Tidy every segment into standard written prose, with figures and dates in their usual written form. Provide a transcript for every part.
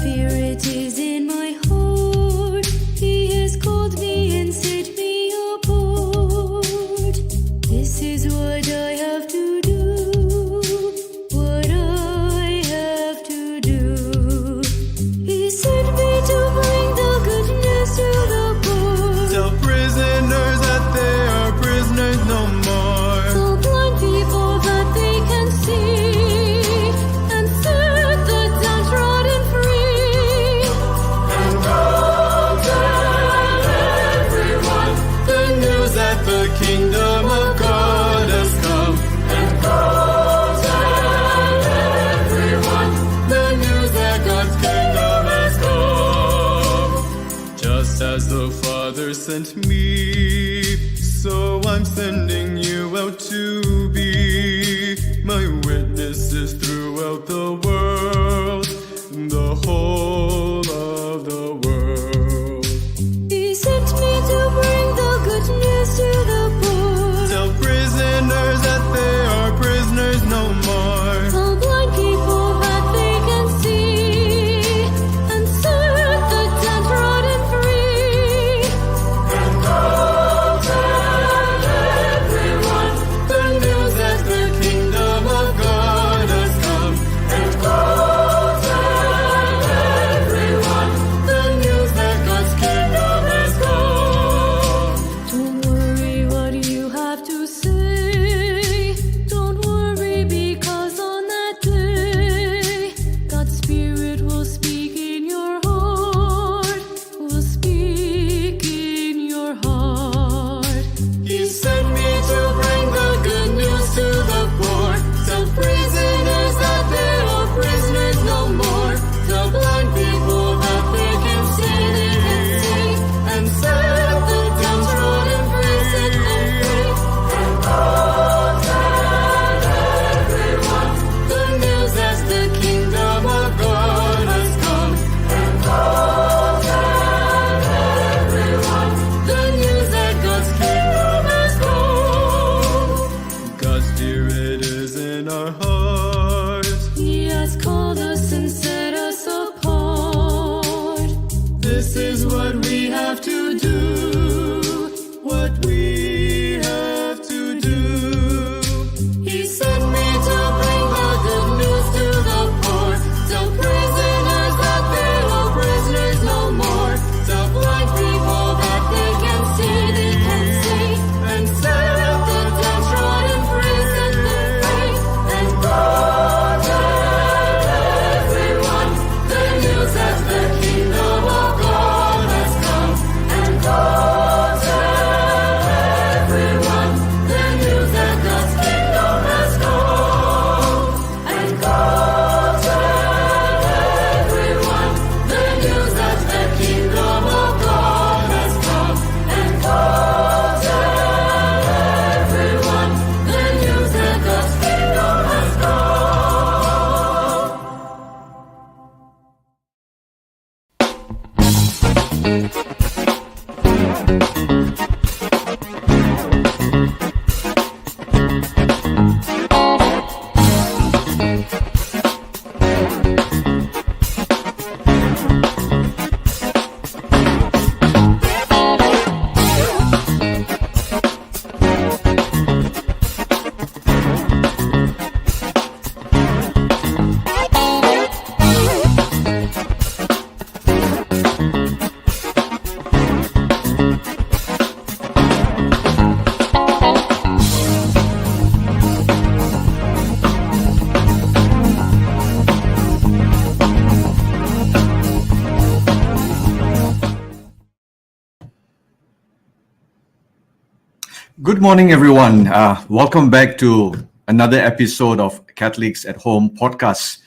Spirit is in my heart. He has called me and set me apart. This is what I have to do. What I have to do. He sent me to bring the good news to the poor. Tell prisoners that they are prisoners no more. Tell blind people that they can see, and set the downtrodden free. And go tell everyone the news that the kingdom of God has come. And go tell everyone the news that God's kingdom has come. Just as the Father sent me, so I'm sending you out to be my witnesses throughout the world, the whole of the world. He sent me to bring the good news to the poor. Tell prisoners that they are prisoners no more. Tell blind people that they can see, and set the downtrodden free. And go tell everyone the news that the kingdom of God has come. And go tell everyone the news that God's kingdom has come. Don't worry what you have to say. Don't worry, because on that day, God's Spirit will speak in your heart. Will speak in your heart. He sent me to bring the good news to the poor. Tell prisoners that they are prisoners no more. Tell blind people that they can see, and set the downtrodden free. Set them free. And go tell everyone the news that the kingdom of God has come. And go tell everyone the news that God's kingdom has come. God's Spirit is in our hearts. He has called us and set us apart. This is what we have to do. What we have to do. He sent me to bring the good news to the poor. Tell prisoners that they are prisoners no more. Tell blind people that they can see, and set the downtrodden free. Set them free. And go tell everyone the news that the kingdom of God has come. And go tell everyone the news that God's kingdom has come. And go tell everyone the news that the kingdom of God has come. And go tell everyone the news that God's kingdom has Good morning, everyone. Welcome back to another episode of Catholics at Home podcast.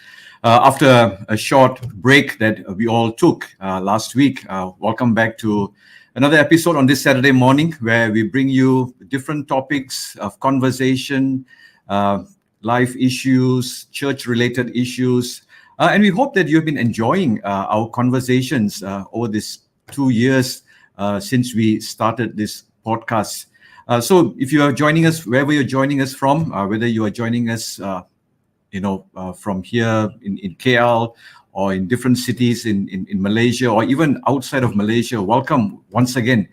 After a short break that we all took last week, welcome back to another episode on this Saturday morning where we bring you different topics of conversation, life issues, church-related issues. And we hope that you've been enjoying our conversations over these 2 years since we started this podcast. So if you are joining us, wherever you're joining us from, whether you are joining us, from here in KL, or in different cities in Malaysia, or even outside of Malaysia, welcome once again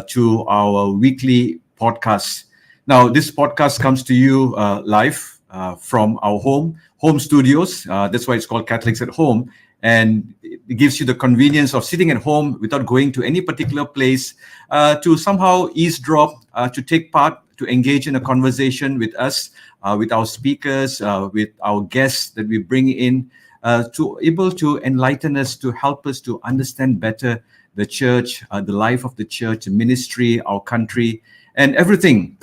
to our weekly podcast. Now, this podcast comes to you live from our home studios. That's why it's called Catholics at Home. And it gives you the convenience of sitting at home without going to any particular place to somehow eavesdrop, to take part, to engage in a conversation with us, with our speakers, with our guests that we bring in, to able to enlighten us, to help us to understand better the church, the life of the church, the ministry, our country, and everything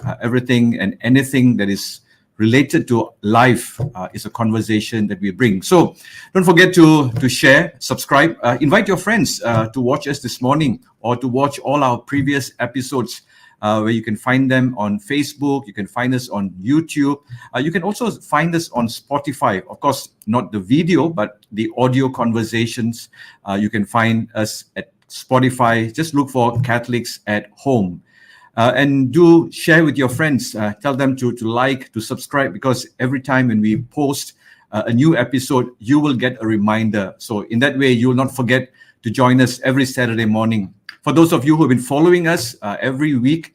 and anything that is related to life is a conversation that we bring. So don't forget to share, subscribe, invite your friends to watch us this morning, or to watch all our previous episodes, where you can find them on Facebook, you can find us on YouTube, you can also find us on Spotify. Of course, not the video, but the audio conversations. You can find us at Spotify. Just look for Catholics at Home. And do share with your friends. Tell them to like, to subscribe, because every time when we post a new episode, you will get a reminder. So in that way, you will not forget to join us every Saturday morning. For those of you who have been following us every week,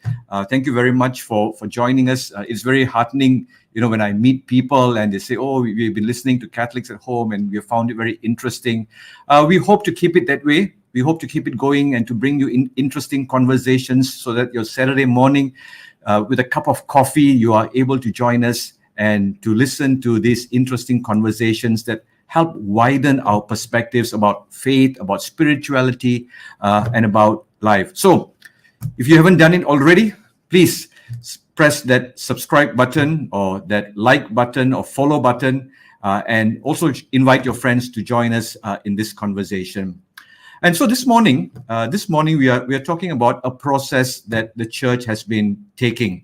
thank you very much for joining us. It's very heartening, when I meet people and they say, "Oh, we've been listening to Catholics at Home and we have found it very interesting." We hope to keep it that way. We hope to keep it going and to bring you interesting conversations, so that your Saturday morning, with a cup of coffee, you are able to join us and to listen to these interesting conversations that help widen our perspectives about faith, about spirituality, and about life. So if you haven't done it already, please press that subscribe button, or that like button, or follow button, and also invite your friends to join us in this conversation. And so this morning we are talking about a process that the church has been taking.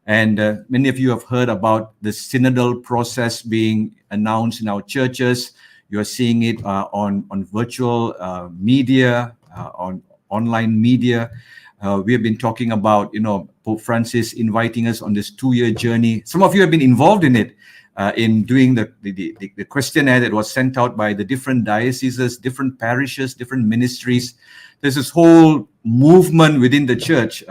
And many of you have heard about the synodal process being announced in our churches. You are seeing it on virtual media, on online media. We have been talking about, Pope Francis inviting us on this 2-year journey. Some of you have been involved in it, in doing the questionnaire that was sent out by the different dioceses, different parishes, different ministries. There's this whole movement within the church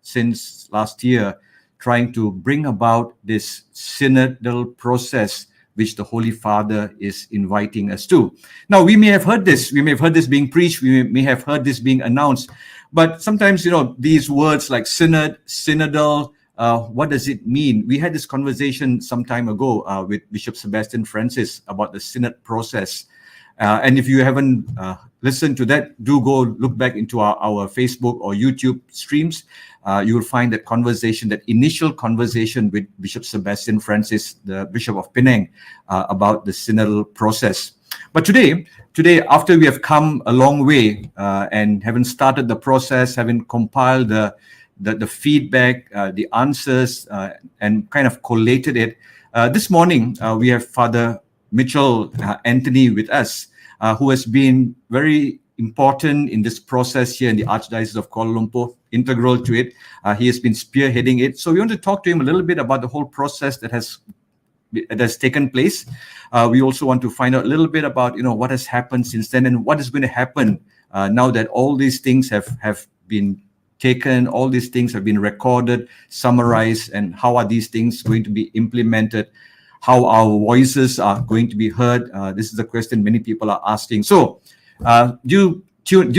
since last year, trying to bring about this synodal process, which the Holy Father is inviting us to. Now, we may have heard this. We may have heard this being preached. We may have heard this being announced. But sometimes, these words like synod, synodal, what does it mean? We had this conversation some time ago with Bishop Sebastian Francis about the synod process. And if you haven't listened to that, do go look back into our Facebook or YouTube streams. You will find that conversation, that initial conversation with Bishop Sebastian Francis, the Bishop of Penang, about the synodal process. But today, after we have come a long way and haven't started the process, haven't compiled the feedback, the answers, and kind of collated it. This morning, we have Fr Mitchel Anthony with us, who has been very important in this process here in the Archdiocese of Kuala Lumpur, integral to it. He has been spearheading it. So we want to talk to him a little bit about the whole process that has taken place. We also want to find out a little bit about, what has happened since then, and what is going to happen now that all these things have been taken, all these things have been recorded, summarized, and how are these things going to be implemented, how our voices are going to be heard. This is a question many people are asking. So do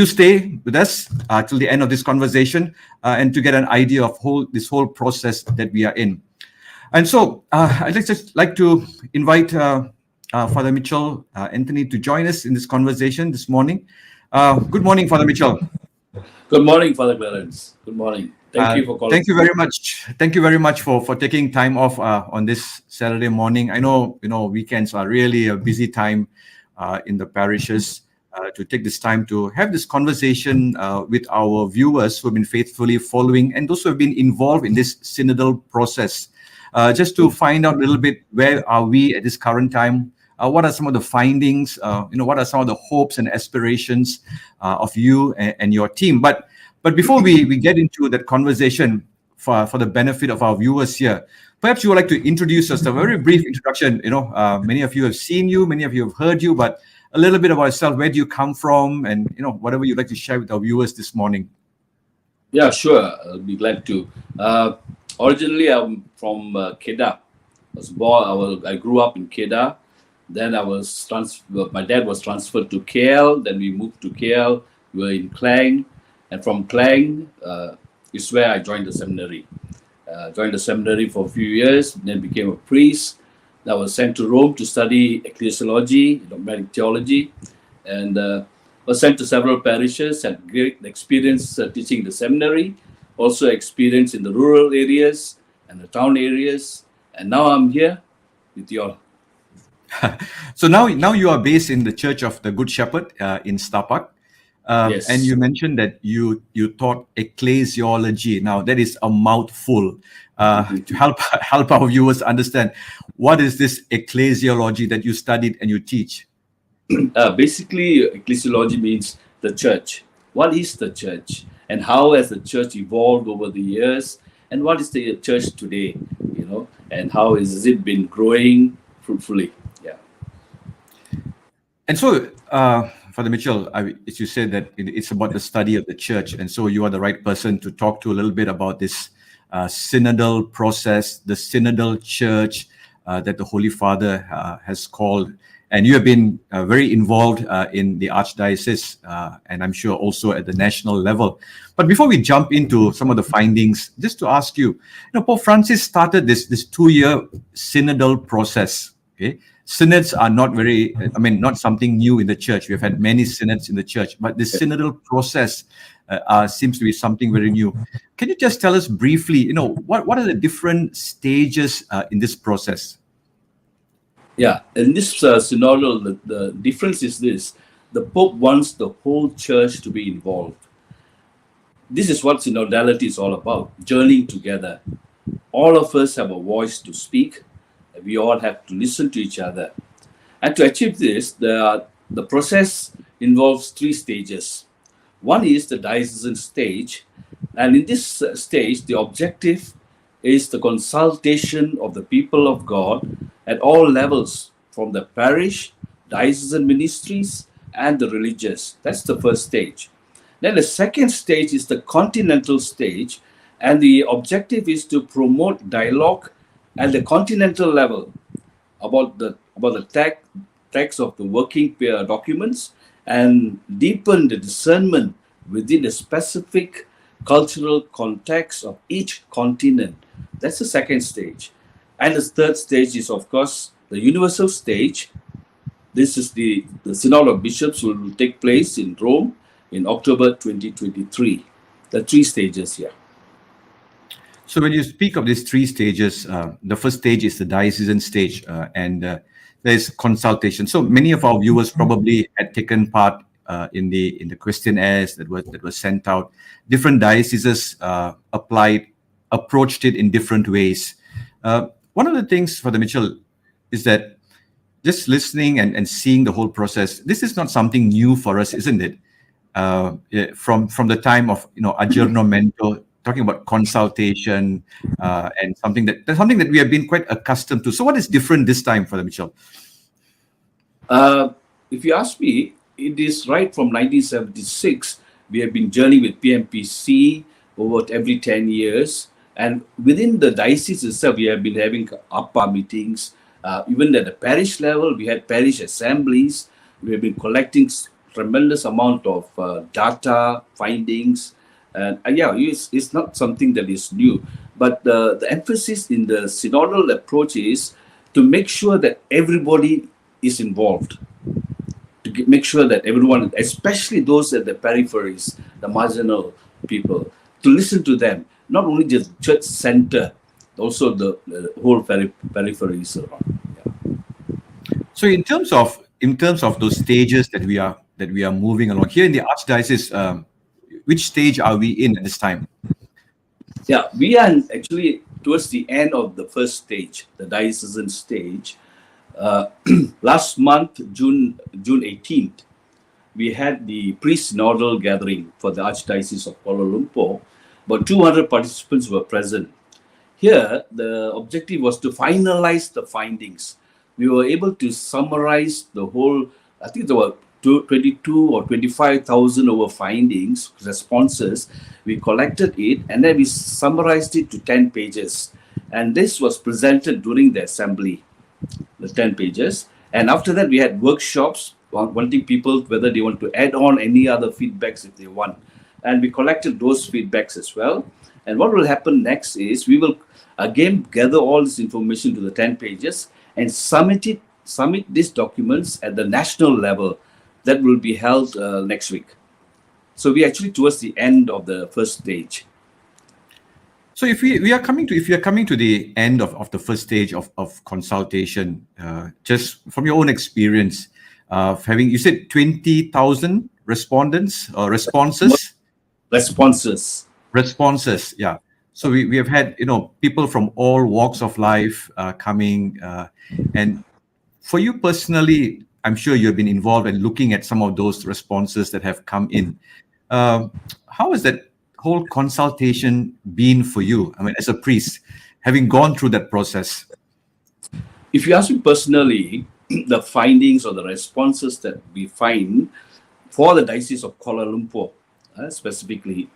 stay with us till the end of this conversation and to get an idea of this whole process that we are in. And so I'd just like to invite Fr Mitchel Anthony to join us in this conversation this morning. Good morning, Fr Mitchel. Good morning, Father Clarence. Good morning. Thank you for calling. Thank you very much. Thank you very much for taking time off on this Saturday morning. I know, weekends are really a busy time in the parishes. To take this time to have this conversation with our viewers who have been faithfully following and those who have been involved in this synodal process, just to find out a little bit, where are we at this current time? What are some of the findings? What are some of the hopes and aspirations of you and your team? But before we get into that conversation, for the benefit of our viewers here, perhaps you would like to introduce us, a very brief introduction. Many of you have seen you, many of you have heard you, but a little bit about yourself. Where do you come from, and whatever you'd like to share with our viewers this morning. Yeah, sure. I'll be glad to. Originally, I'm from Kedah. I grew up in Kedah. Then my dad was transferred to KL. Then we moved to KL. We were in Klang, and from Klang is where I joined the seminary. Joined the seminary for a few years, then became a priest. I was sent to Rome to study Ecclesiology, dogmatic theology, and was sent to several parishes. Had great experience teaching the seminary, also experience in the rural areas and the town areas. And now I'm here with you all. So now you are based in the Church of the Good Shepherd in Stapak. Yes. And you mentioned that you taught ecclesiology. Now that is a mouthful. To help our viewers understand, what is this ecclesiology that you studied and you teach? Basically, ecclesiology means the church. What is the church, and how has the church evolved over the years, and what is the church today? And how has it been growing fruitfully? Yeah. And so, Father Mitchell, as you said that it's about the study of the church, and so you are the right person to talk to a little bit about this synodal process, the synodal church that the Holy Father has called. And you have been very involved in the Archdiocese, and I'm sure also at the national level. But before we jump into some of the findings, just to ask you, Pope Francis started this 2-year synodal process. Okay, synods are not something new in the church. We've had many synods in the church, but this synodal process seems to be something very new. Can you just tell us briefly, what are the different stages in this process? Yeah, in this synodal, the difference is this: the Pope wants the whole church to be involved. This is what synodality is all about: journeying together. All of us have a voice to speak. We all have to listen to each other. And to achieve this, the process involves 3 stages. One is the diocesan stage. And in this stage, the objective is the consultation of the people of God at all levels, from the parish, diocesan ministries, and the religious. That's the first stage. Then the second stage is the continental stage. And the objective is to promote dialogue at the continental level about the text of the working documents, and deepen the discernment within the specific cultural context of each continent. That's the second stage. And the third stage is, of course, the universal stage. This is the Synod of Bishops will take place in Rome in October 2023. The 3 stages here. So when you speak of these 3 stages, the first stage is the diocesan stage, and there's consultation. So many of our viewers probably had taken part in the questionnaires that were sent out. Different dioceses approached it in different ways. One of the things, Father Mitchell, is that just listening and seeing the whole process, this is not something new for us, isn't it? From the time of aggiornamento, talking about consultation, and something that we have been quite accustomed to. So what is different this time, Father Mitchell? If you ask me, it is right from 1976. We have been journeying with PMPC over every 10 years. And within the diocese itself, we have been having APA meetings. Even at the parish level, we had parish assemblies. We have been collecting tremendous amount of data, findings. And it's not something that is new. But the emphasis in the synodal approach is to make sure that everybody is involved. To make sure that everyone, especially those at the peripheries, the marginal people, to listen to them. Not only just church center, also the whole peripheries around. Yeah. So in terms of those stages that we are moving along here in the Archdiocese, which stage are we in at this time? Yeah, we are actually towards the end of the first stage, the diocesan stage. Last month, June 18th, we had the pre-synodal gathering for the Archdiocese of Kuala Lumpur. About 200 participants were present. Here, the objective was to finalize the findings. We were able to summarize the whole I think there were 22 or 25,000 over findings, responses. We collected it and then we summarized it to 10 pages. And this was presented during the assembly, the 10 pages. And after that, we had workshops wanting people whether they want to add on any other feedbacks if they want. And we collected those feedbacks as well. And what will happen next is we will again gather all this information to the 10 pages and submit these documents at the national level. That will be held next week. So we actually towards the end of the first stage. So if we are coming to the end of the first stage of consultation, just from your own experience of having, you said 20,000 respondents or responses? Responses, yeah. So we have had, people from all walks of life coming, and for you personally, I'm sure you've been involved in looking at some of those responses that have come in. How has that whole consultation been for you? I mean, as a priest, having gone through that process. If you ask me personally, the findings or the responses that we find for the Diocese of Kuala Lumpur, specifically,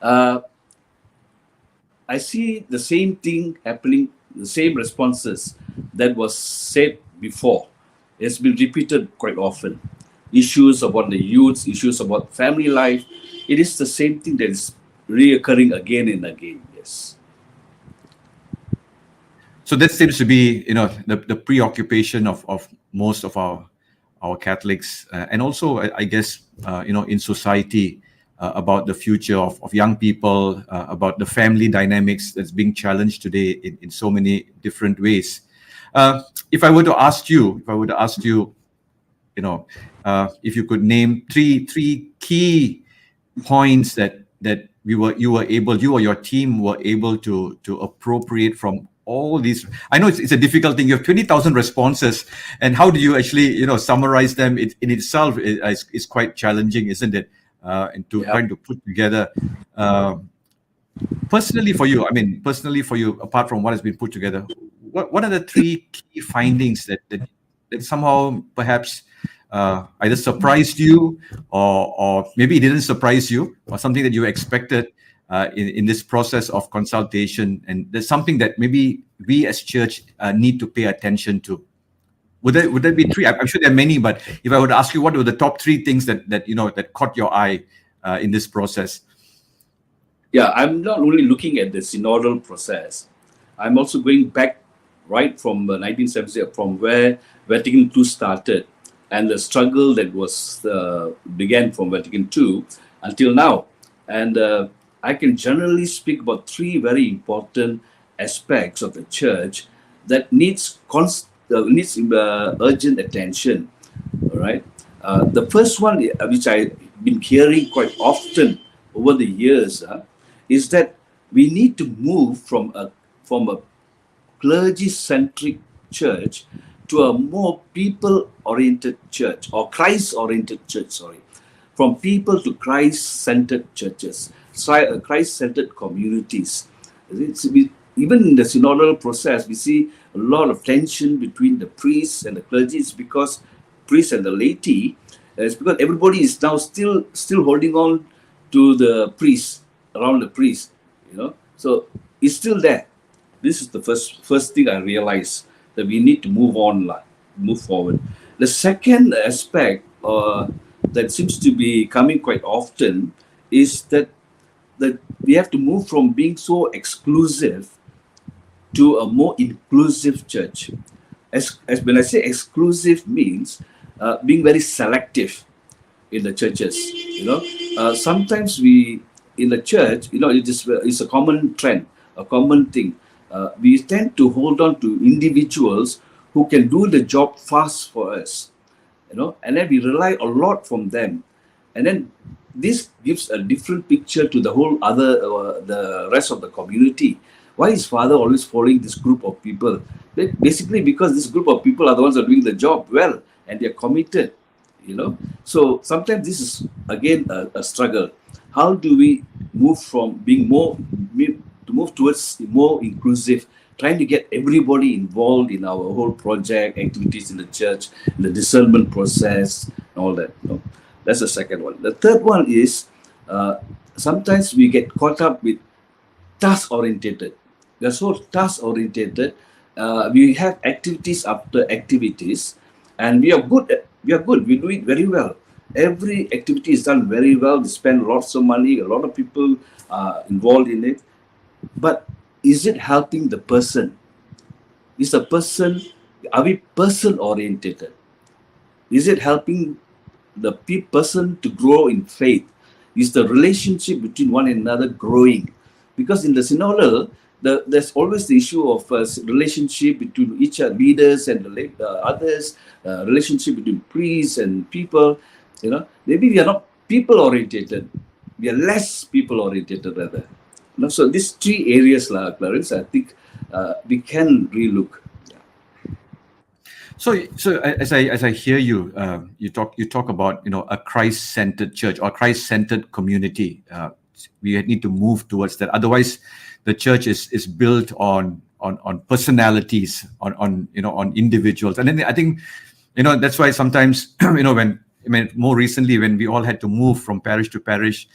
I see the same thing happening, the same responses that was said before. It's been repeated quite often. Issues about the youths, issues about family life. It is the same thing that is reoccurring again and again. Yes. So that seems to be, the preoccupation of most of our Catholics, and also, I guess, in society, about the future of young people, about the family dynamics that's being challenged today in so many different ways. If I were to ask you, if you could name three key points that you or your team were able to appropriate from all these. I know it's a difficult thing. You have 20,000 responses, and how do you actually summarize them? It in itself is quite challenging, isn't it? And trying to put together. Personally for you, apart from what has been put together, what are the three key findings that somehow perhaps either surprised you or maybe it didn't surprise you, or something that you expected in this process of consultation, and there's something that maybe we as church need to pay attention to? Would there be three? I'm sure there are many, but if I were to ask you, what were the top three things that caught your eye in this process? Yeah, I'm not only looking at the synodal process, I'm also going back right from 1970, from where Vatican II started, and the struggle that was began from Vatican II until now. And I can generally speak about three very important aspects of the church that needs urgent attention. All right. The first one, which I've been hearing quite often over the years, is that we need to move from a clergy-centric church to a more people-oriented church, or Christ-oriented church, from people to Christ-centered churches, Christ-centered communities. Even in the synodal process, we see a lot of tension between the priests and the clergy. It's because priests and the laity, it's because everybody is now still holding on to the priest, around the priest, So it's still there. This is the first thing I realized, that we need to move forward. The second aspect that seems to be coming quite often is that we have to move from being so exclusive to a more inclusive church. As when I say exclusive, means being very selective in the churches. Sometimes we in the church, it's a common trend, a common thing. We tend to hold on to individuals who can do the job fast for us, and then we rely a lot from them, and then this gives a different picture to the whole the rest of the community. Why is Father always following this group of people? Basically, because this group of people are the ones that are doing the job well, and they're committed. So sometimes this is again a struggle. How do we move from being more move towards more inclusive, trying to get everybody involved in our whole project, activities in the church, in the discernment process, and all that. That's the second one. The third one is sometimes we get caught up with task-oriented. We are so task-oriented. We have activities after activities, and we are good. We do it very well. Every activity is done very well. We spend lots of money. A lot of people are involved in it. But is it helping the person? Are we person-oriented? Is it helping the person to grow in faith? Is the relationship between one another growing? Because in the synodal, there's always the issue of relationship between each leaders and the others, relationship between priests and people. Maybe we are not people-oriented. We are less people-oriented rather. So these three areas, Clarence, I think we can relook. So as I hear you, you talk about a Christ-centered church or Christ-centered community. We need to move towards that. Otherwise, the church is built on personalities, on individuals, and then I think that's why sometimes more recently when we all had to move from parish to parish,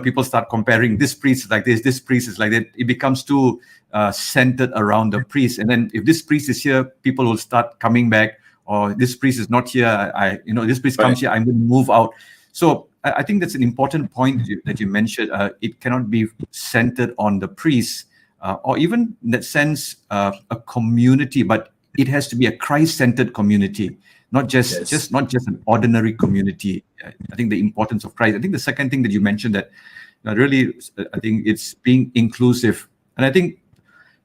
people start comparing this priest is like this priest is like that. It becomes too centered around the priest, and then if this priest is here, people will start coming back. Or this priest is not here. This priest comes here. I'm going to move out. So I think that's an important point that you mentioned. It cannot be centered on the priest, or even in that sense, a community, but it has to be a Christ-centered community, not just an ordinary community. I think the importance of Christ. I think the second thing that you mentioned that really, I think it's being inclusive, and I think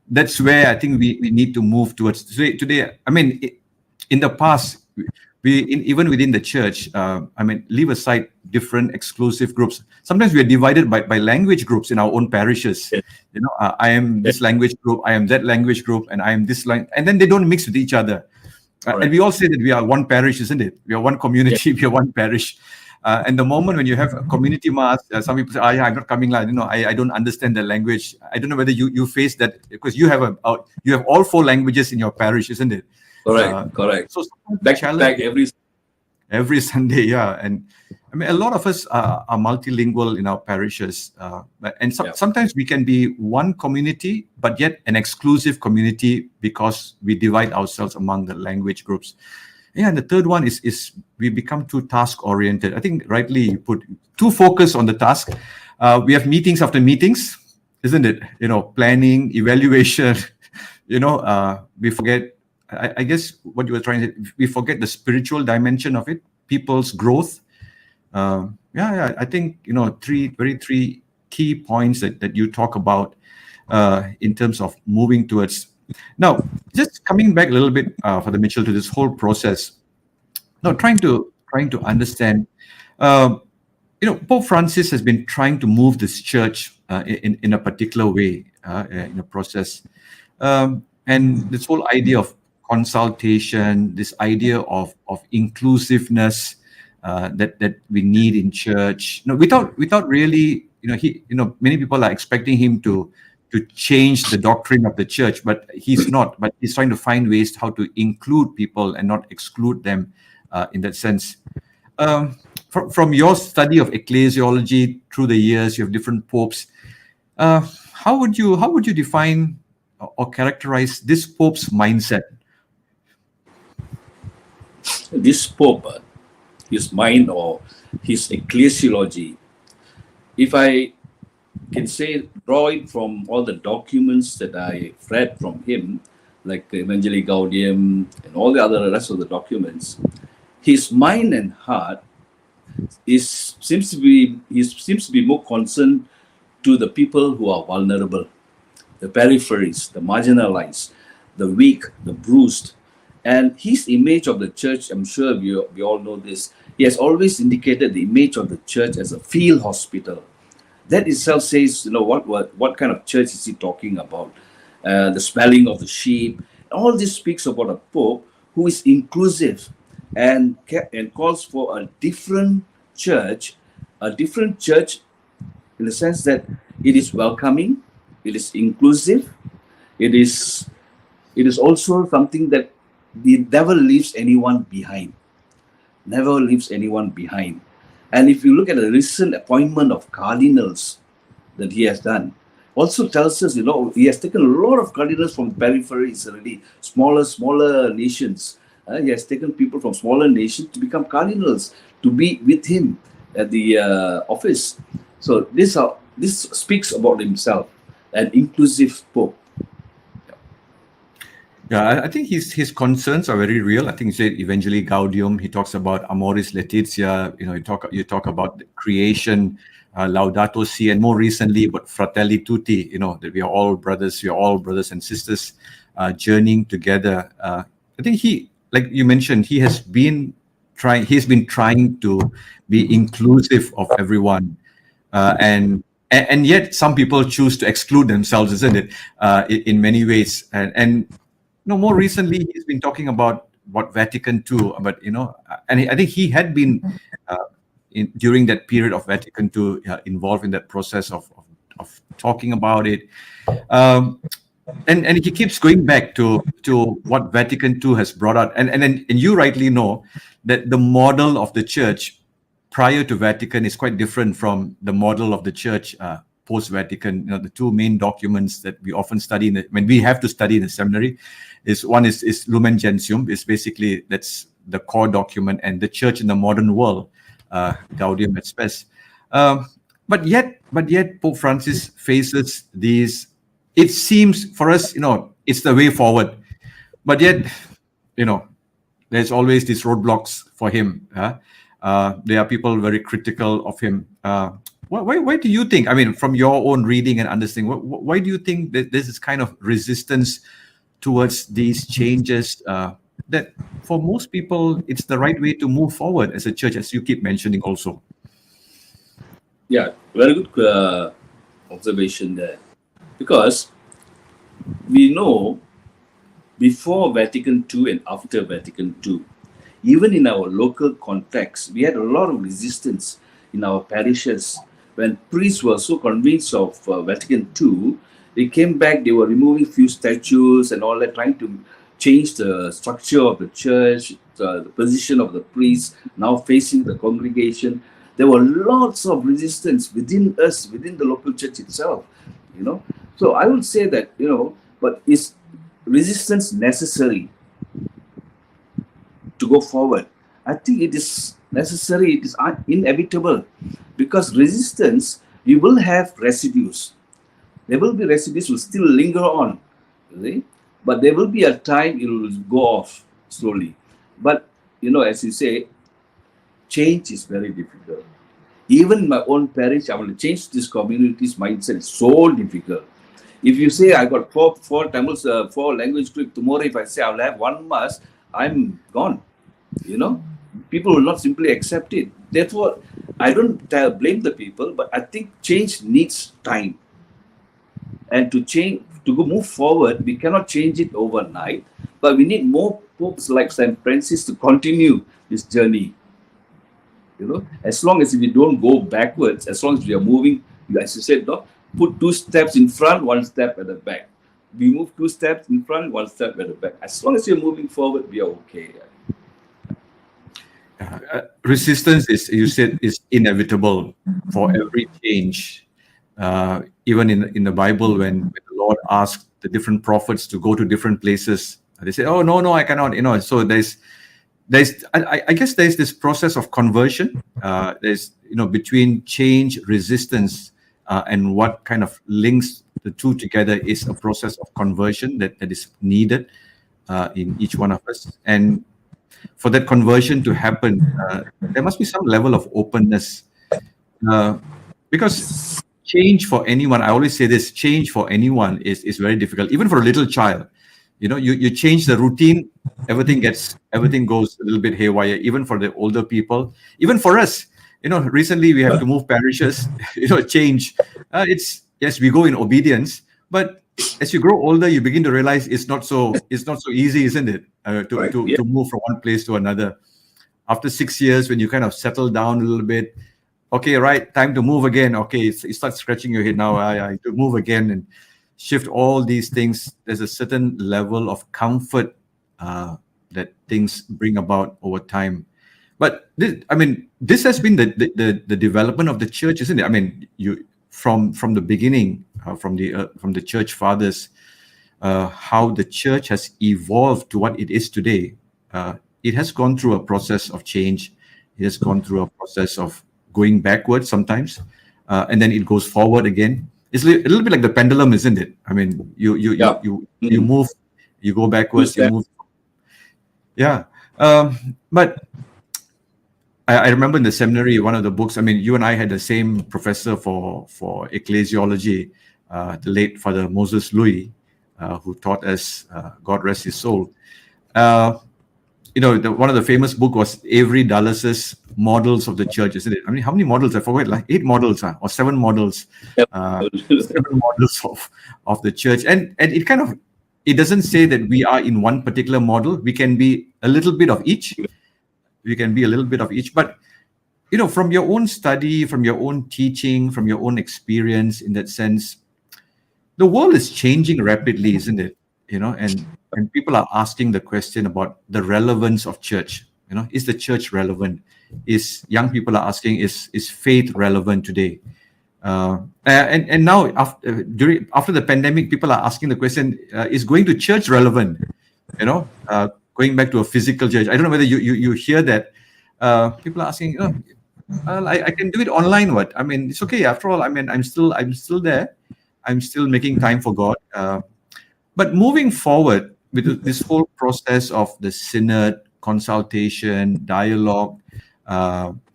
that's where I think we need to move towards today. I mean, in the past, even within the church, leave aside different exclusive groups. Sometimes we are divided by language groups in our own parishes. Yes. I am this language group, I am that language group, and I am this line, and then they don't mix with each other. And we all say that we are one parish, isn't it? We are one community, we are one parish. And the moment when you have a community mass, some people say, I'm not coming. I don't understand the language. I don't know whether you face that, because you have all four languages in your parish, isn't it? Correct. So back every Sunday, yeah. And a lot of us are multilingual in our parishes, sometimes we can be one community, but yet an exclusive community because we divide ourselves among the language groups. Yeah, and the third one is we become too task-oriented. I think rightly you put too focused on the task. We have meetings after meetings, isn't it? Planning, evaluation. We forget. I guess what you were trying to say, we forget the spiritual dimension of it, people's growth. I think three key points that you talk about in terms of moving towards. Now, just coming back a little bit, Fr Mitchel, to this whole process. Now, trying to understand. Pope Francis has been trying to move this church in a particular way in a process, and this whole idea of consultation, this idea of inclusiveness that we need in church. Without really, many people are expecting him to change the doctrine of the church, but he's not. But he's trying to find ways how to include people and not exclude them in that sense. From your study of ecclesiology through the years, you have different popes. How would you define or characterize this pope's mindset? This pope, his mind or his ecclesiology, if I can say, draw it from all the documents that I read from him, like Evangelii Gaudium and all the rest of the documents, his mind and heart seems to be more concerned to the people who are vulnerable, the peripheries, the marginalized, the weak, the bruised. And his image of the church, I'm sure we all know this, he has always indicated the image of the church as a field hospital. That itself says, what kind of church is he talking about? The smelling of the sheep. All this speaks about a pope who is inclusive and calls for a different church in the sense that it is welcoming, it is inclusive, it is also something that never leaves anyone behind. Never leaves anyone behind. And if you look at the recent appointment of cardinals that he has done, also tells us, he has taken a lot of cardinals from peripheries already, smaller nations. He has taken people from smaller nations to become cardinals, to be with him at the office. So this speaks about himself, an inclusive Pope. Yeah, I think his concerns are very real. I think he said Evangelii Gaudium. He talks about Amoris Laetitia. You talk about creation, Laudato Si, and more recently about Fratelli Tutti. That we are all brothers. We are all brothers and sisters, journeying together. I think he, like you mentioned, he's been trying to be inclusive of everyone, and yet some people choose to exclude themselves, isn't it? In many ways, and more recently, he's been talking about what Vatican II, but and I think he had been during that period of Vatican II involved in that process of talking about it, and he keeps going back to what Vatican II has brought out, and you rightly know that the model of the church prior to Vatican is quite different from the model of the church post-Vatican. The two main documents that we often study when we have to study in the seminary is Lumen Gentium. Is basically, that's the core document, and the church in the modern world, Gaudium et Spes. But yet Pope Francis faces these. It seems for us, it's the way forward, but yet, there's always these roadblocks for him. There are people very critical of him. Why do you think? I mean, from your own reading and understanding, why do you think that there's this kind of resistance towards these changes? That for most people, it's the right way to move forward as a church, as you keep mentioning also. Yeah, very good observation there. Because we know before Vatican II and after Vatican II, even in our local context, we had a lot of resistance in our parishes. When priests were so convinced of Vatican II, they came back, they were removing few statues and all that, trying to change the structure of the church, the position of the priests, now facing the congregation. There were lots of resistance within us, within the local church itself, So I would say that, but is resistance necessary to go forward? I think it is necessary, it is inevitable, because resistance, we will have residues. There will be residues will still linger on, really? But there will be a time it will go off slowly. But, as you say, change is very difficult. Even in my own parish, I want to change this community's mindset. It's so difficult. If you say I got four Tamils, 4 language group, tomorrow if I say I'll have 1 mass, I'm gone. People will not simply accept it. Therefore, I don't blame the people, but I think change needs time. And to move forward, we cannot change it overnight, but we need more popes like St. Francis to continue this journey. As long as we don't go backwards, as long as we are moving, as you said, put 2 steps in front, 1 step at the back. We move 2 steps in front, 1 step at the back. As long as you're moving forward, we are okay. Resistance is inevitable for every change. Even in the Bible, when the Lord asked the different prophets to go to different places, they say, "Oh no, I cannot." So I guess there's this process of conversion. There's between change, resistance, and what kind of links the two together is a process of conversion that is needed in each one of us. And for that conversion to happen, there must be some level of openness, because change for anyone, I always say this, change for anyone is very difficult. Even for a little child, you change the routine, everything goes a little bit haywire. Even for the older people, even for us, recently we have to move parishes, change. Yes, we go in obedience, but as you grow older, you begin to realize it's not so easy, isn't it? To move from one place to another. After 6 years, when you kind of settle down a little bit, okay, right, time to move again. Okay, you start scratching your head now. I to move again, and shift all these things, there's a certain level of comfort that things bring about over time. But this has been the development of the church, isn't it? I mean, you from the beginning, from the church fathers, how the church has evolved to what it is today. It has gone through a process of change. It has gone through a process of going backwards sometimes, and then it goes forward again. It's a little bit like the pendulum, isn't it? I mean, you move, you go backwards, you move. Yeah, but I remember in the seminary, one of the books. I mean, you and I had the same professor for Ecclesiology, the late Father Moses Louis, who taught us, God rest his soul. One of the famous book was Avery Dulles' Models of the Church, isn't it? I mean, how many models? I forget, like 8 models or 7 models. Yep. 7 models of the church. And it doesn't say that we are in one particular model. We can be a little bit of each. But, from your own study, from your own teaching, from your own experience, in that sense, the world is changing rapidly, isn't it? And people are asking the question about the relevance of church. Is the church relevant? Young people are asking, is faith relevant today? And now after the pandemic, people are asking the question, is going to church relevant? Going back to a physical church. I don't know whether you hear that. People are asking, I can do it online. What? I mean, it's okay. After all, I mean, I'm still there. I'm still making time for God. But moving forward with this whole process of the synod, consultation, dialogue,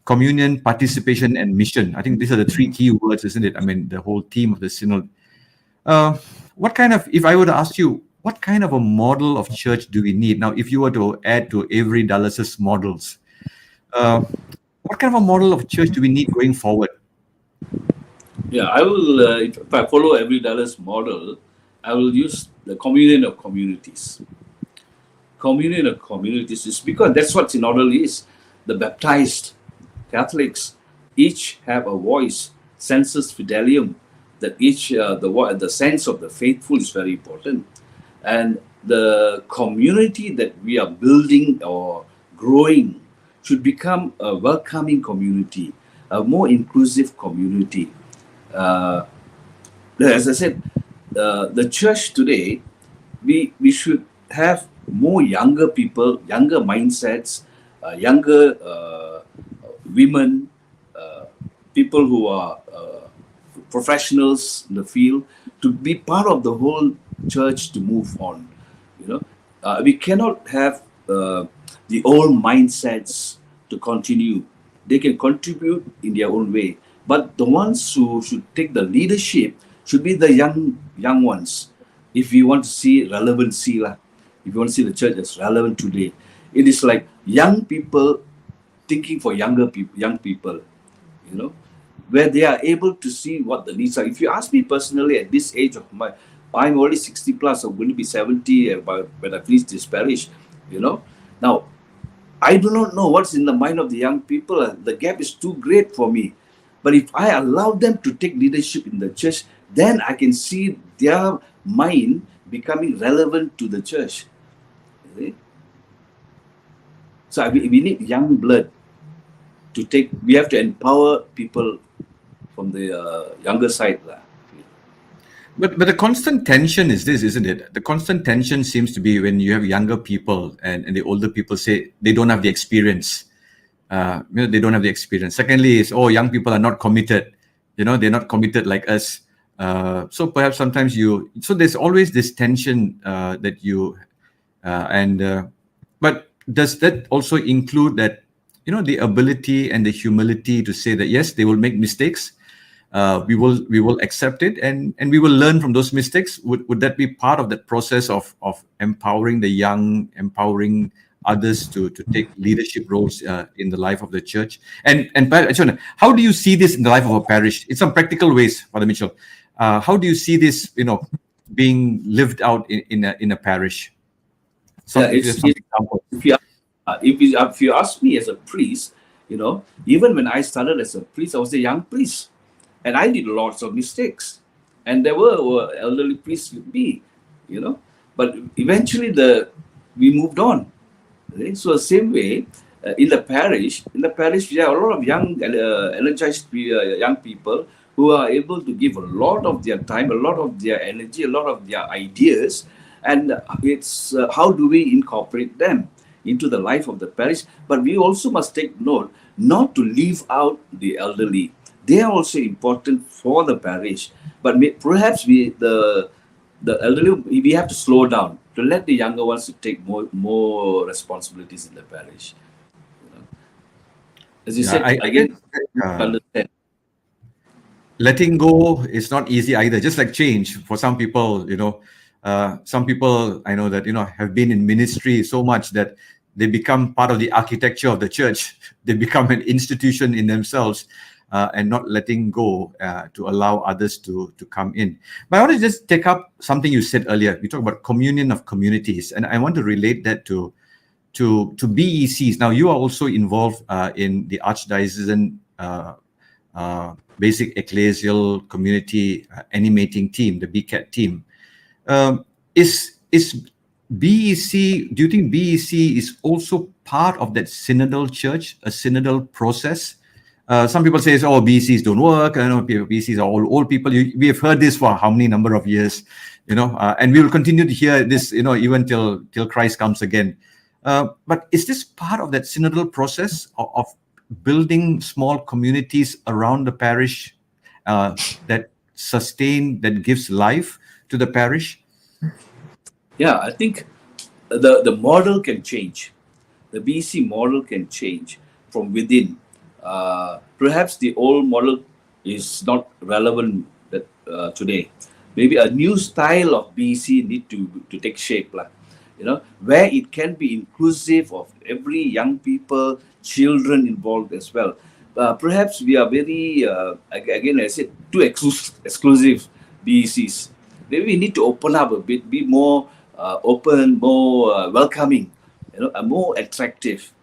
communion, participation, and mission. I think these are the 3 key words, isn't it? I mean, the whole theme of the synod. If I were to ask you, what kind of a model of church do we need? Now, if you were to add to Avery Dulles' models, what kind of a model of church do we need going forward? Yeah, I will, if I follow Avery Dulles' model, I will use the communion of communities. Communion of communities is because that's what synodal is. The baptized Catholics each have a voice, sensus fidelium, that each, the sense of the faithful is very important. And the community that we are building or growing should become a welcoming community, a more inclusive community. As I said, the church today, we should have more younger people, younger mindsets, younger women, people who are professionals in the field, to be part of the whole church to move on. We cannot have the old mindsets to continue. They can contribute in their own way, but the ones who should take the leadership should be the young ones. If we want to see relevancy, if you want to see the church as relevant today, it is like young people thinking for young people, where they are able to see what the needs are. If you ask me personally, at this age of I'm already 60 plus, I'm going to be 70 when I finish this parish, Now, I do not know what's in the mind of the young people. The gap is too great for me. But if I allow them to take leadership in the church, then I can see their mind becoming relevant to the church. So we need young blood to take. We have to empower people from the younger side. But the constant tension is this, isn't it? The constant tension seems to be when you have younger people and the older people say they don't have the experience. They don't have the experience. Secondly, is young people are not committed. They're not committed like us. So perhaps sometimes so there's always this tension that you but does that also include that the ability and the humility to say that yes, they will make mistakes. We will accept it and we will learn from those mistakes. Would that be part of that process of empowering the young, empowering others to take leadership roles in the life of the church? And how do you see this in the life of a parish? In some practical ways, Father Mitchel, how do you see this being lived out in a parish? If you ask me as a priest, even when I started as a priest, I was a young priest. And I did lots of mistakes. and there were elderly priests with me, but eventually we moved on. Okay? So the same way, in the parish, we have a lot of young, energized young people who are able to give a lot of their time, a lot of their energy, a lot of their ideas, and it's how do we incorporate them into the life of the parish? But we also must take note not to leave out the elderly. They are also important for the parish, but perhaps the elderly, we have to slow down to let the younger ones to take more responsibilities in the parish. As you said, I again, guess, understand. letting go is not easy either. Just like change for some people, some people I know that have been in ministry so much that they become part of the architecture of the church. They become an institution in themselves, and not letting go to allow others to come in. But I want to just take up something you said earlier. You talked about communion of communities, and I want to relate that to BECs. Now, you are also involved in the Archdiocesan Basic Ecclesial Community Animating Team, the BCAT team. Is BEC, do you think BEC is also part of that synodal church, a synodal process? Some people say, oh, BECs don't work. I know BECs are all old people. We have heard this for how many number of years, and we will continue to hear this, even till Christ comes again. But is this part of that synodal process of building small communities around the parish that sustain, that gives life to the parish? Yeah, I think the model can change. The BC model can change from within. Perhaps the old model is not relevant today. Maybe a new style of BC need to take shape, where it can be inclusive of every young people, children involved as well. Perhaps we are very, again, I said, too exclusive BECs. Maybe we need to open up a bit, be more open, more welcoming, more attractive.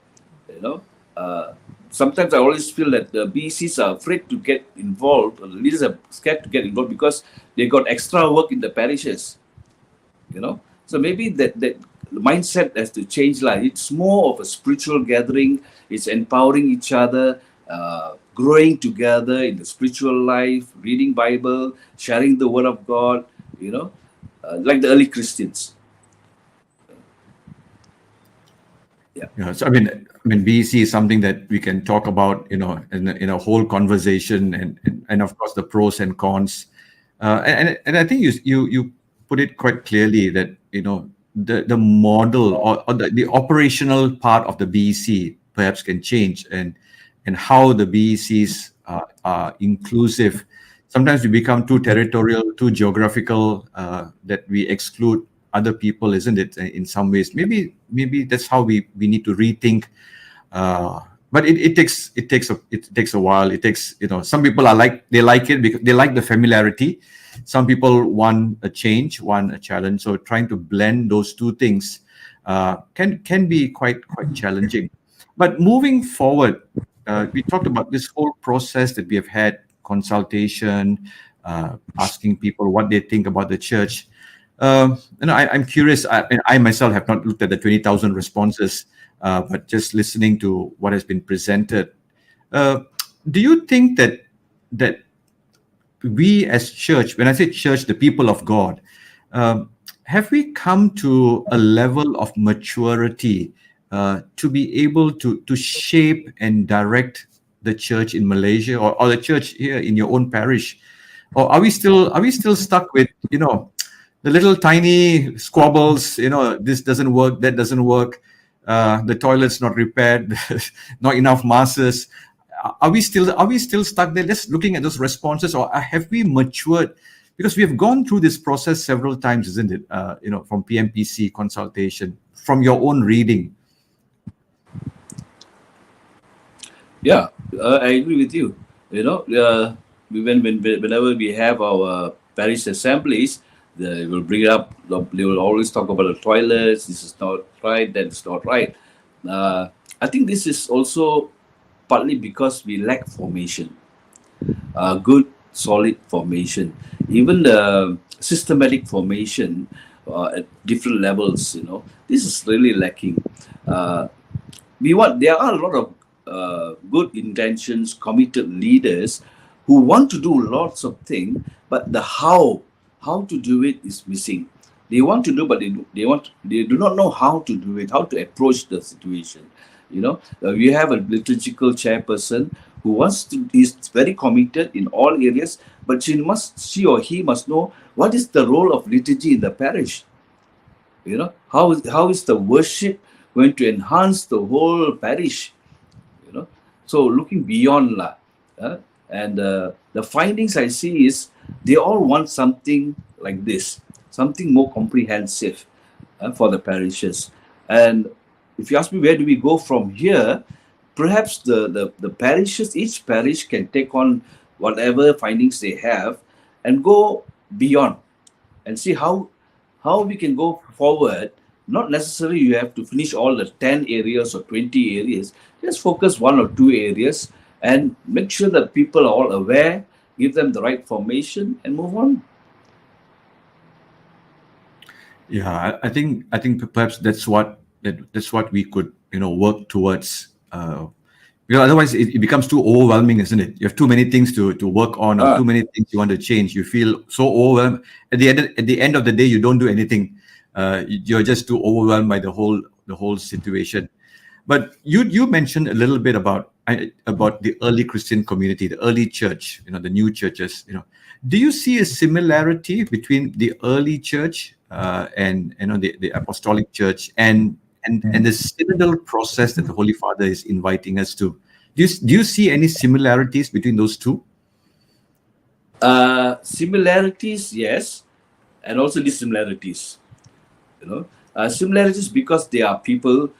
Sometimes I always feel that the BECs are afraid to get involved, or the leaders are scared to get involved because they got extra work in the parishes. So maybe that mindset has to change. It's more of a spiritual gathering. It's empowering each other, growing together in the spiritual life, reading Bible, sharing the Word of God. Like the early Christians. Yeah. So I mean, BEC is something that we can talk about, in a whole conversation, and of course the pros and cons. And I think you put it quite clearly that the model or the operational part of the BEC perhaps can change, and how the BECs are inclusive. Sometimes we become too territorial, too geographical, that we exclude other people, isn't it? In some ways, maybe that's how we need to rethink. But it takes a while. It takes, some people they like it because they like the familiarity. Some people want a change, want a challenge. So trying to blend those two things can be quite challenging. But moving forward, we talked about this whole process that we have had, consultation, asking people what they think about the church. I'm curious. I myself have not looked at the 20,000 responses, but just listening to what has been presented. Do you think that we as church, when I say church, the people of God, have we come to a level of maturity to be able to shape and direct the church in Malaysia, or the church here in your own parish? Or are we still stuck with, the little tiny squabbles, this doesn't work, that doesn't work, the toilet's not repaired, not enough masses? Are we still stuck there just looking at those responses, or have we matured? Because we have gone through this process several times, isn't it? From PMPC consultation, from your own reading. Yeah, I agree with you. Whenever we have our parish assemblies, they will bring it up. They will always talk about the toilets. This is not right. That's not right. I think this is also partly because we lack formation. Good solid formation, even the systematic formation at different levels. This is really lacking. There are a lot of good intentions, committed leaders who want to do lots of things, but the how to do it is missing. They want to do, but they do not know how to do it, how to approach the situation. You have a liturgical chairperson who is very committed in all areas, but she or he must know what is the role of liturgy in the parish. How is the worship going to enhance the whole parish? So looking beyond and the findings I see is they all want something like this, something more comprehensive for the parishes. And if you ask me where do we go from here, perhaps the parishes, each parish can take on whatever findings they have and go beyond and see how we can go forward. Not necessarily you have to finish all the 10 areas or 20 areas. Just focus 1 or 2 areas and make sure that people are all aware, give them the right formation and move on. Yeah, I think perhaps that's what we could work towards. Otherwise it becomes too overwhelming, isn't it? You have too many things to work on, or too many things you want to change. You feel so overwhelmed. At the end of the day, you don't do anything. You're just too overwhelmed by the whole situation. But you mentioned a little bit about the early Christian community, the early church, the new churches. Do you see a similarity between the early church and the apostolic church and the synodal process that the Holy Father is inviting us to? Do you see any similarities between those two? Similarities, yes, and also dissimilarities. Similarities because they are people,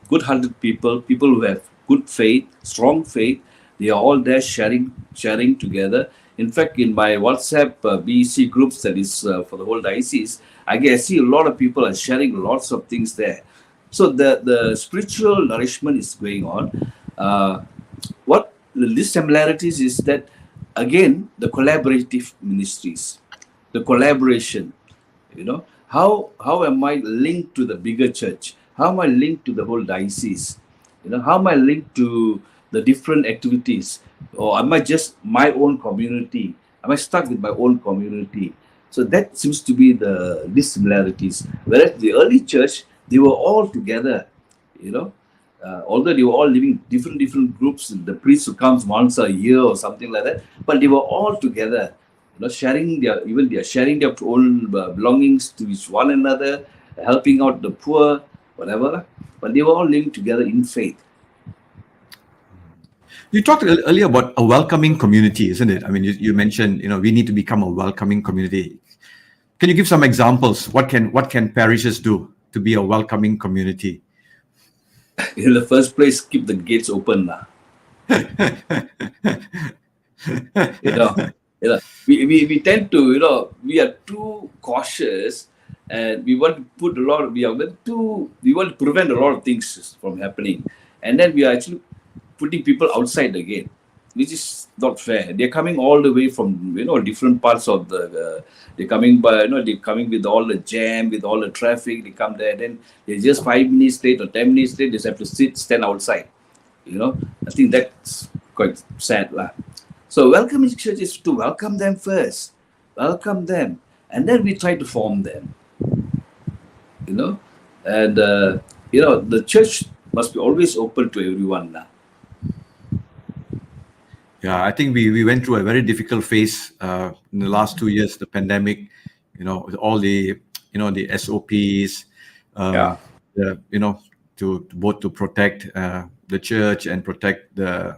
good-hearted people who have good faith, strong faith. They are all there sharing together. In fact, in my WhatsApp BEC groups, that is for the whole diocese, I see a lot of people are sharing lots of things there. So the spiritual nourishment is going on. What the similarities is that, again, the collaborative ministries, the collaboration. How am I linked to the bigger church? How am I linked to the whole diocese? How am I linked to the different activities? Or am I just my own community? Am I stuck with my own community? So that seems to be the dissimilarities. Whereas the early church, they were all together, although they were all living different groups. The priest who comes once a year or something like that, but they were all together, sharing their own belongings to each one another, helping out the poor, whatever. But they were all living together in faith. You talked earlier about a welcoming community, isn't it? I mean, you mentioned, we need to become a welcoming community. Can you give some examples? What can parishes do to be a welcoming community? In the first place, keep the gates open. We tend to, we are too cautious, and we want to put we want to prevent a lot of things from happening, and then we are actually putting people outside the gate, which is not fair. They're coming all the way from different parts of they're coming by they're coming with all the jam, with all the traffic. They come there, then they're just 5 minutes late or 10 minutes late. They just have to stand outside. I think that's quite sad, lah. So welcoming church is to welcome them first, welcome them, and then we try to form them. And the church must be always open to everyone now. Yeah, I think we went through a very difficult phase in the last 2 years, the pandemic, with all the the SOPs, to both to protect the church and protect the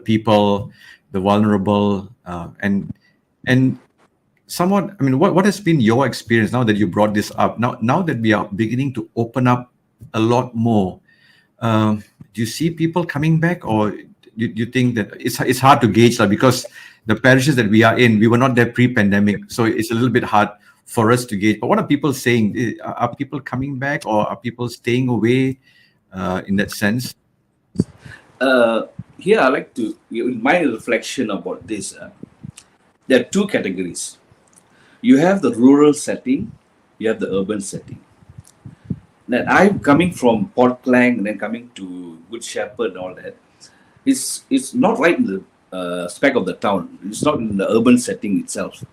people, the vulnerable, and somewhat. I mean, what has been your experience now that you brought this up? Now that we are beginning to open up a lot more, do you see people coming back, or do you think that it's hard to gauge that, because the parishes that we are in, we were not there pre-pandemic, so it's a little bit hard for us to gauge. But what are people saying? Are people coming back, or are people staying away in that sense? Here, I like to, in my reflection about this, there are two categories. You have the rural setting, you have the urban setting. Now, I'm coming from Port Klang and then coming to Good Shepherd and all that. It's not right in the speck of the town. It's not in the urban setting itself.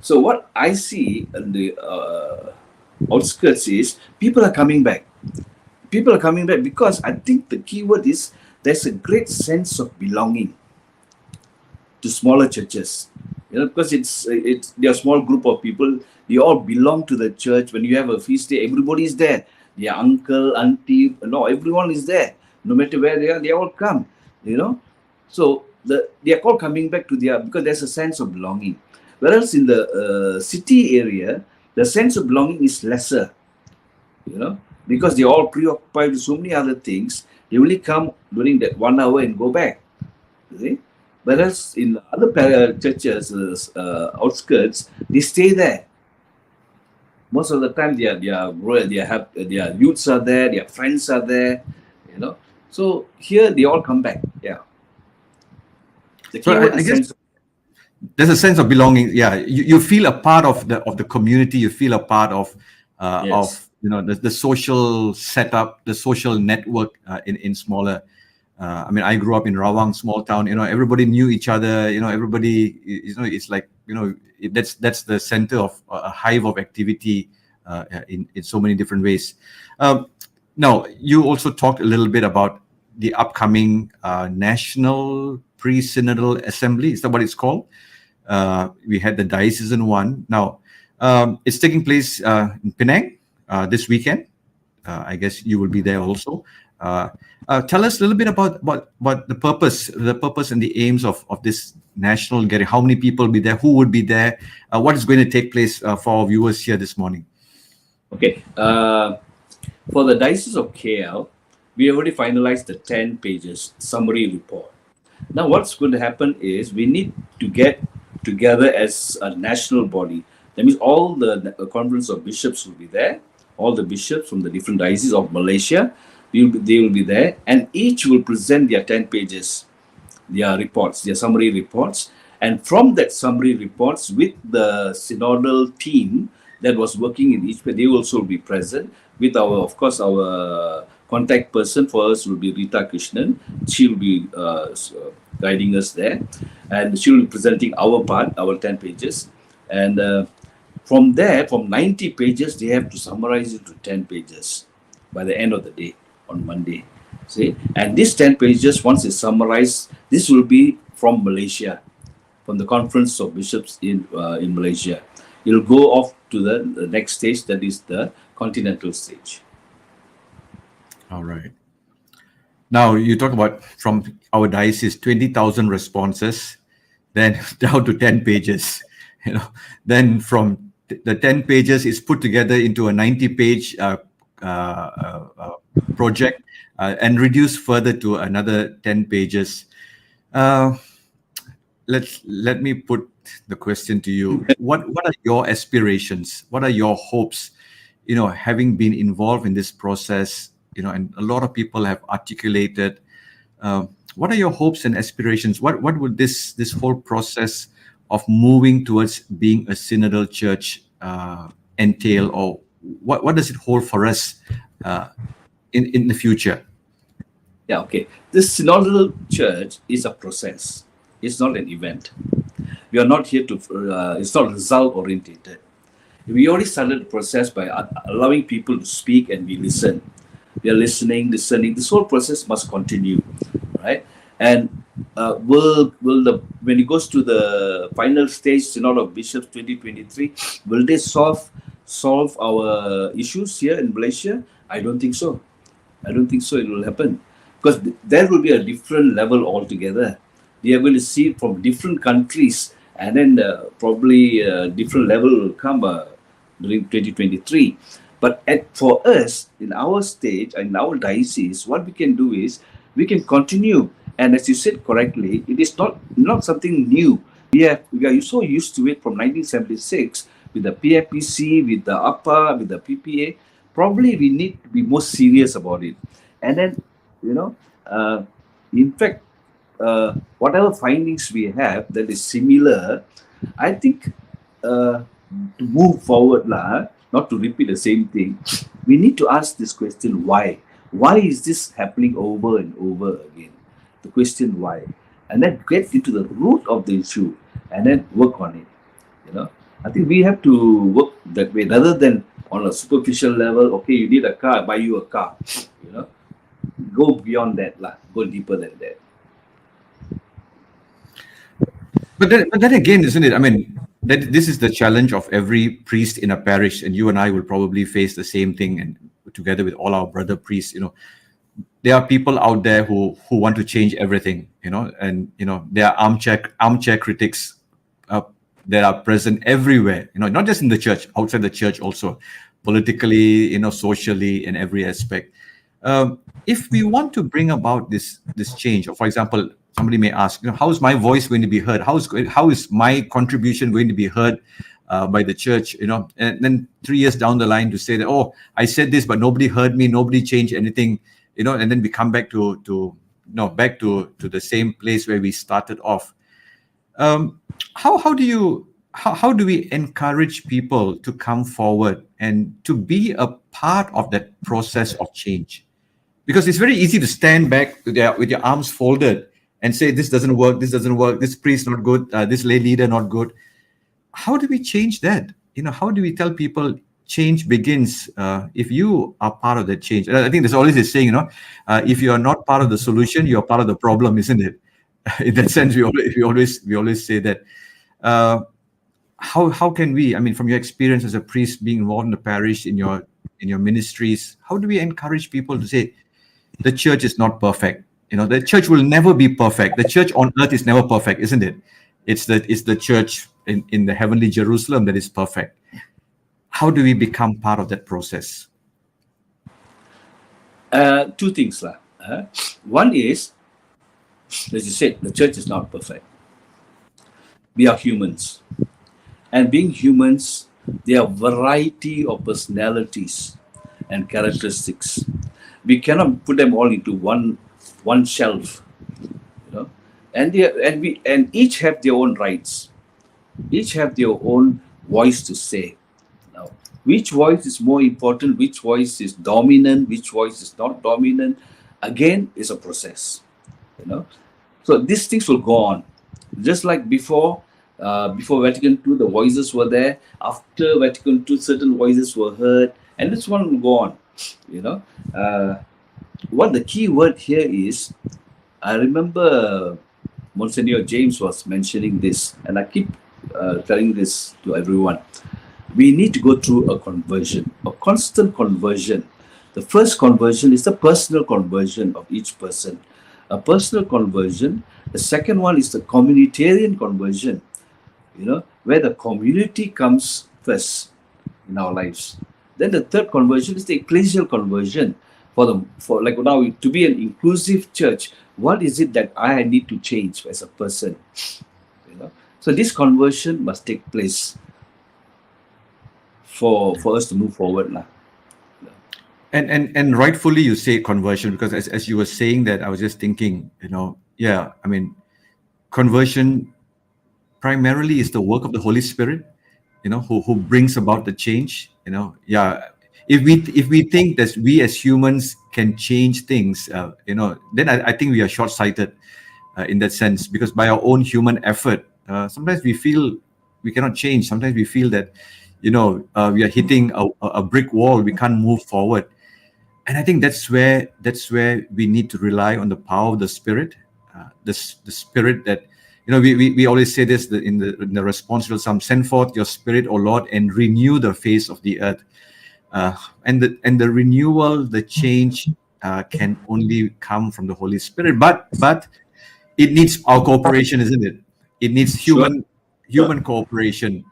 So what I see in the outskirts is people are coming back. People are coming back because I think the key word is there's a great sense of belonging to smaller churches. Because it's they're a small group of people. They all belong to the church. When you have a feast day, everybody is there. Their uncle, auntie, everyone is there. No matter where they all come. So they are all coming back to because there's a sense of belonging. Whereas in the city area, the sense of belonging is lesser. Because they're all preoccupied with so many other things. They only come during that 1 hour and go back. See? Whereas in other churches, outskirts, they stay there. Most of the time, their youths are there, their friends are there. So here they all come back. Yeah. So I guess there's a sense of belonging. Yeah, you feel a part of the community. You feel a part of Yes. the social setup, the social network in smaller. I grew up in Rawang, small town. Everybody knew each other. Everybody. It's like that's the center of a hive of activity in so many different ways. Now, you also talked a little bit about the upcoming National Pre-Synodal Assembly. Is that what it's called? We had the diocesan one. Now, it's taking place in Penang this weekend. I guess you will be there also. Tell us a little bit about the purpose and the aims of this national gathering. How many people will be there? Who would be there? What is going to take place for our viewers here this morning? Okay. For the Diocese of KL, we already finalized the 10 pages summary report. Now, what's going to happen is we need to get together as a national body. That means all the conference of bishops will be there. All the bishops from the different dioceses of Malaysia, they will be there, and each will present their 10 pages, their reports, their summary reports. And from that summary reports, with the synodal team that was working in each, they also will be present. With our contact person for us will be Rita Krishnan. She will be guiding us there, and she will be presenting our part, our 10 pages. And from there, from 90 pages, they have to summarize it to 10 pages by the end of the day on Monday. See, and these 10 pages, once it's summarized, this will be from Malaysia, from the Conference of Bishops in Malaysia. It will go off to the next stage, that is the continental stage. All right. Now you talk about from our diocese 20,000 responses, then down to 10 pages. Then from the 10 pages is put together into a 90-page project and reduced further to another 10 pages. Let me put the question to you. What are your aspirations? What are your hopes? Having been involved in this process, and a lot of people have articulated. What are your hopes and aspirations? What would this whole process of moving towards being a synodal church entail, or what does it hold for us in the future? Yeah, okay. This synodal church is a process. It's not an event. We are not here to, it's not result orientated. We already started the process by allowing people to speak and we listen. We are listening. This whole process must continue, right? And when it goes to the final stage, Synod of Bishops 2023, will they solve our issues here in Malaysia? I don't think so. I don't think so it will happen, because there will be a different level altogether. They are going to see from different countries, and then probably a different level will come during 2023. But for us, in our stage, in our diocese, what we can do is we can continue. And as you said correctly, it is not something new. We are so used to it from 1976 with the PFPC, with the APA, with the PPA. Probably we need to be more serious about it. And then, in fact, whatever findings we have that is similar, I think to move forward, not to repeat the same thing, we need to ask this question: why? Why is this happening over and over again? The question why, and then get into the root of the issue, and then work on it. I think we have to work that way rather than on a superficial level. Okay, you need a car, buy you a car. Go beyond that, go deeper than that. But then again, isn't it? I mean, this is the challenge of every priest in a parish, and you and I will probably face the same thing, and together with all our brother priests, there are people out there who want to change everything, and there are armchair critics that are present everywhere, not just in the church, outside the church also, politically, socially, in every aspect. If we want to bring about this change, or for example, somebody may ask, how is my voice going to be heard? How is my contribution going to be heard by the church? And then 3 years down the line to say that, oh, I said this, but nobody heard me, nobody changed anything, and then we come back to the same place where we started off. How do we encourage people to come forward and to be a part of that process of change? Because it's very easy to stand back with your arms folded and say, this doesn't work, this priest not good, this lay leader not good. How do we change that? How do we tell people change begins if you are part of that change? And I think there's always this saying, if you are not part of the solution, you're part of the problem, isn't it? In that sense, we always say that. How can we? I mean, from your experience as a priest, being involved in the parish, in your ministries, how do we encourage people to say, the church is not perfect? The church will never be perfect. The church on earth is never perfect, isn't it? It's the church in the heavenly Jerusalem that is perfect. How do we become part of that process? Two things. One is, as you said, the church is not perfect. We are humans. And being humans, there are a variety of personalities and characteristics. We cannot put them all into one shelf. And each have their own rights. Each have their own voice to say. Now, which voice is more important, which voice is dominant, which voice is not dominant, again, is a process. So these things will go on. Just like before Vatican II, the voices were there. After Vatican II, certain voices were heard, and this one will go on. What the key word here is, I remember Monsignor James was mentioning this, and I keep telling this to everyone. We need to go through a conversion, a constant conversion. The first conversion is the personal conversion of each person. A personal conversion. The second one is the communitarian conversion, where the community comes first in our lives. Then the third conversion is the ecclesial conversion. For like now, to be an inclusive church, what is it that I need to change as a person? So this conversion must take place for us to move forward now. And rightfully you say conversion, because as you were saying that, I was just thinking, conversion primarily is the work of the Holy Spirit, who brings about the change. If we think that we as humans can change things, then I think we are short-sighted in that sense, because by our own human effort, sometimes we feel we cannot change. Sometimes we feel that, we are hitting a brick wall. We can't move forward. And I think that's where we need to rely on the power of the Spirit, the Spirit that, we always say this in the response to Psalm: send forth your Spirit, O Lord, and renew the face of the earth. And the renewal, the change can only come from the Holy Spirit. But it needs our cooperation, isn't it? It needs human cooperation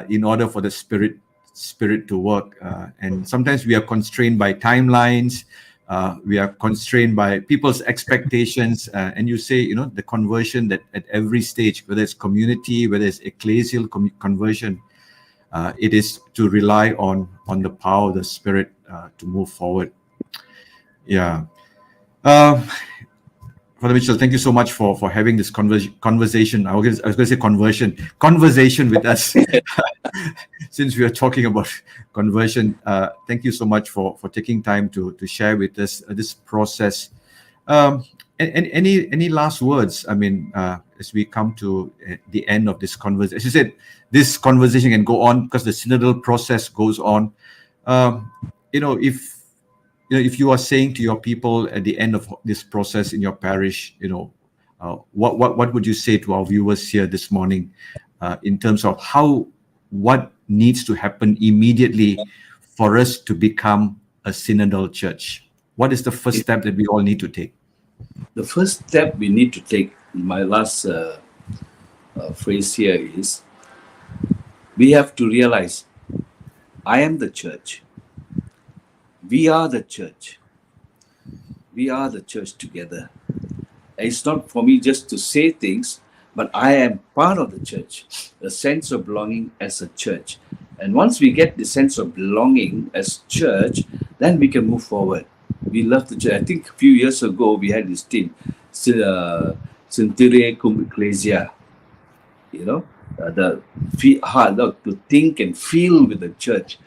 in order for the Spirit to work. And sometimes we are constrained by timelines. We are constrained by people's expectations. And you say, the conversion that at every stage, whether it's community, whether it's ecclesial conversion, it is to rely on the power of the Spirit to move forward. Yeah. Father Mitchell, thank you so much for having this conversation. I was going to say conversation with us. Since we are talking about conversion, thank you so much for taking time to share with us this process. And any last words? I mean, as we come to the end of this conversation, as you said, this conversation can go on because the synodal process goes on. If you are saying to your people at the end of this process in your parish, what would you say to our viewers here this morning in terms of what needs to happen immediately for us to become a synodal church? What is the first step that we all need to take? The first step we need to take, my last phrase here is, we have to realize, I am the church. We are the church. We are the church together. It's not for me just to say things, but I am part of the church, a sense of belonging as a church. And once we get the sense of belonging as church, then we can move forward. We love the church. I think a few years ago, we had this team, Sentire cum Ecclesia. To think and feel with the church.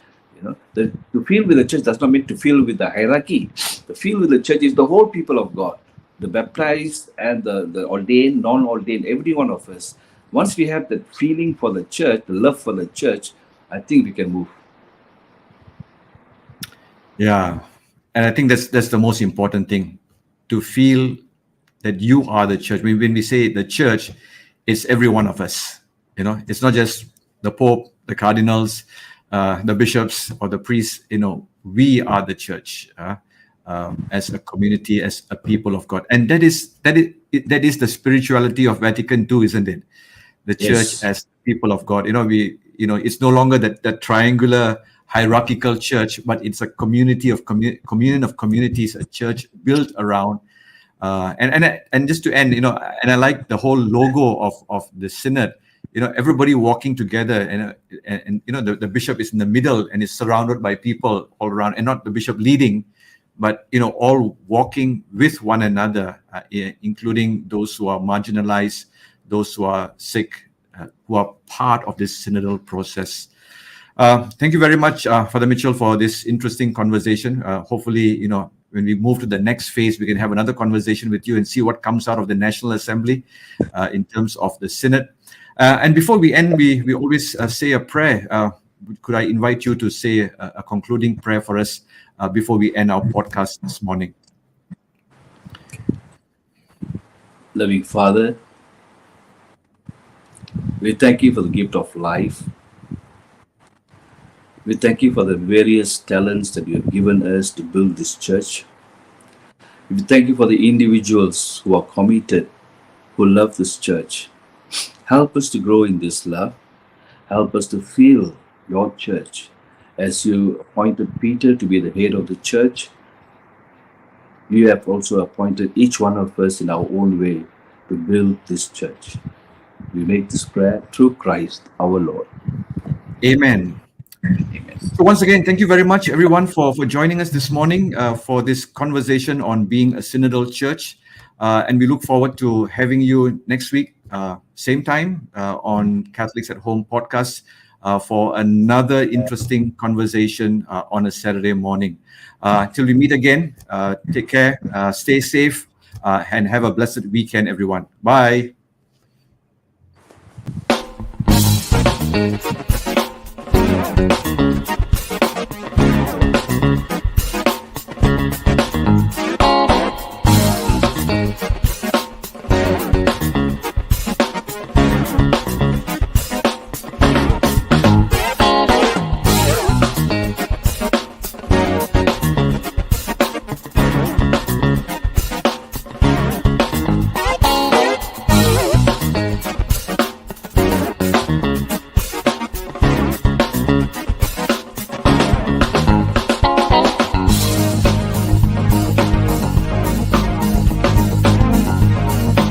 To feel with the church does not mean to feel with the hierarchy. To feel with the church is the whole people of God, the baptized and the ordained, non-ordained, every one of us. Once we have that feeling for the church, the love for the church, I think we can move. Yeah, and I think that's the most important thing, to feel that you are the church. When we say the church, it's every one of us. It's not just the Pope, the cardinals, the bishops or the priests. We are the church as a community, as a people of God, and that is the spirituality of Vatican II, isn't it? The church as people of God. It's no longer that triangular hierarchical church, but it's a community of communion of communities, a church built around. And just to end, and I like the whole logo of the synod. Everybody walking together, and the bishop is in the middle and is surrounded by people all around, and not the bishop leading, but all walking with one another, including those who are marginalized, those who are sick, who are part of this synodal process. Thank you very much, Father Mitchell, for this interesting conversation. Hopefully, when we move to the next phase, we can have another conversation with you and see what comes out of the National Assembly in terms of the synod. And before we end, we always say a prayer. Could I invite you to say a concluding prayer for us before we end our podcast this morning? Loving Father, we thank you for the gift of life. We thank you for the various talents that you have given us to build this church. We thank you for the individuals who are committed, who love this church. Help us to grow in this love. Help us to feel your church. As you appointed Peter to be the head of the church, you have also appointed each one of us in our own way to build this church. We make this prayer through Christ our Lord. Amen. Amen. So once again, thank you very much, everyone, for joining us this morning for this conversation on being a synodal church. And we look forward to having you next week, same time, on Catholics at Home podcast for another interesting conversation on a Saturday morning. Till we meet again, take care, stay safe, and have a blessed weekend, everyone. Bye.